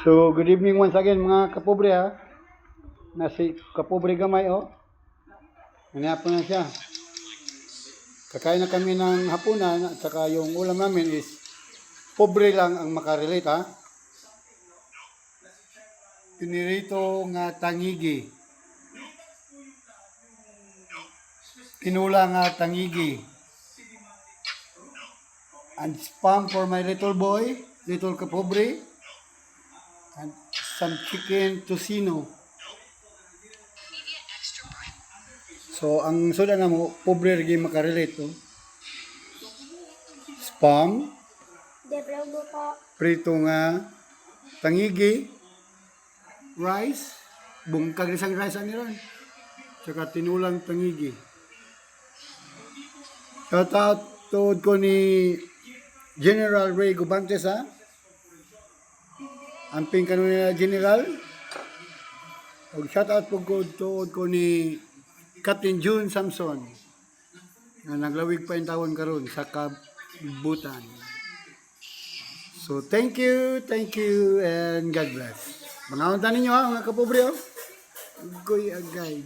So, good evening once again mga kapobre ha. Nasi kapobre gamay oh. Nangyapon na siya. Kakain na kami ng hapunan at saka yung ulam namin is pobre lang ang makarelate ha. Pinirito nga tangigi. Pinula nga tangigi. And spam for my little boy, little kapobre. And some chicken tocino. So, ang suda na mo, pobre rin makarelate to. Spam. Prito nga tangigi. Rice. Bungkag isang rice ang iran. Tsaka tinulang tangigi. Shoutout tuod ko ni General Ray Gubantes ha. Amping kanunay na General. O shoutout po ko tuod ko ni Captain June Samson na naglawig pa yung tawon karon sa kabutan. So thank you, and God bless. Mga unta ninyo ha, mga kapobre oh. Goy agay.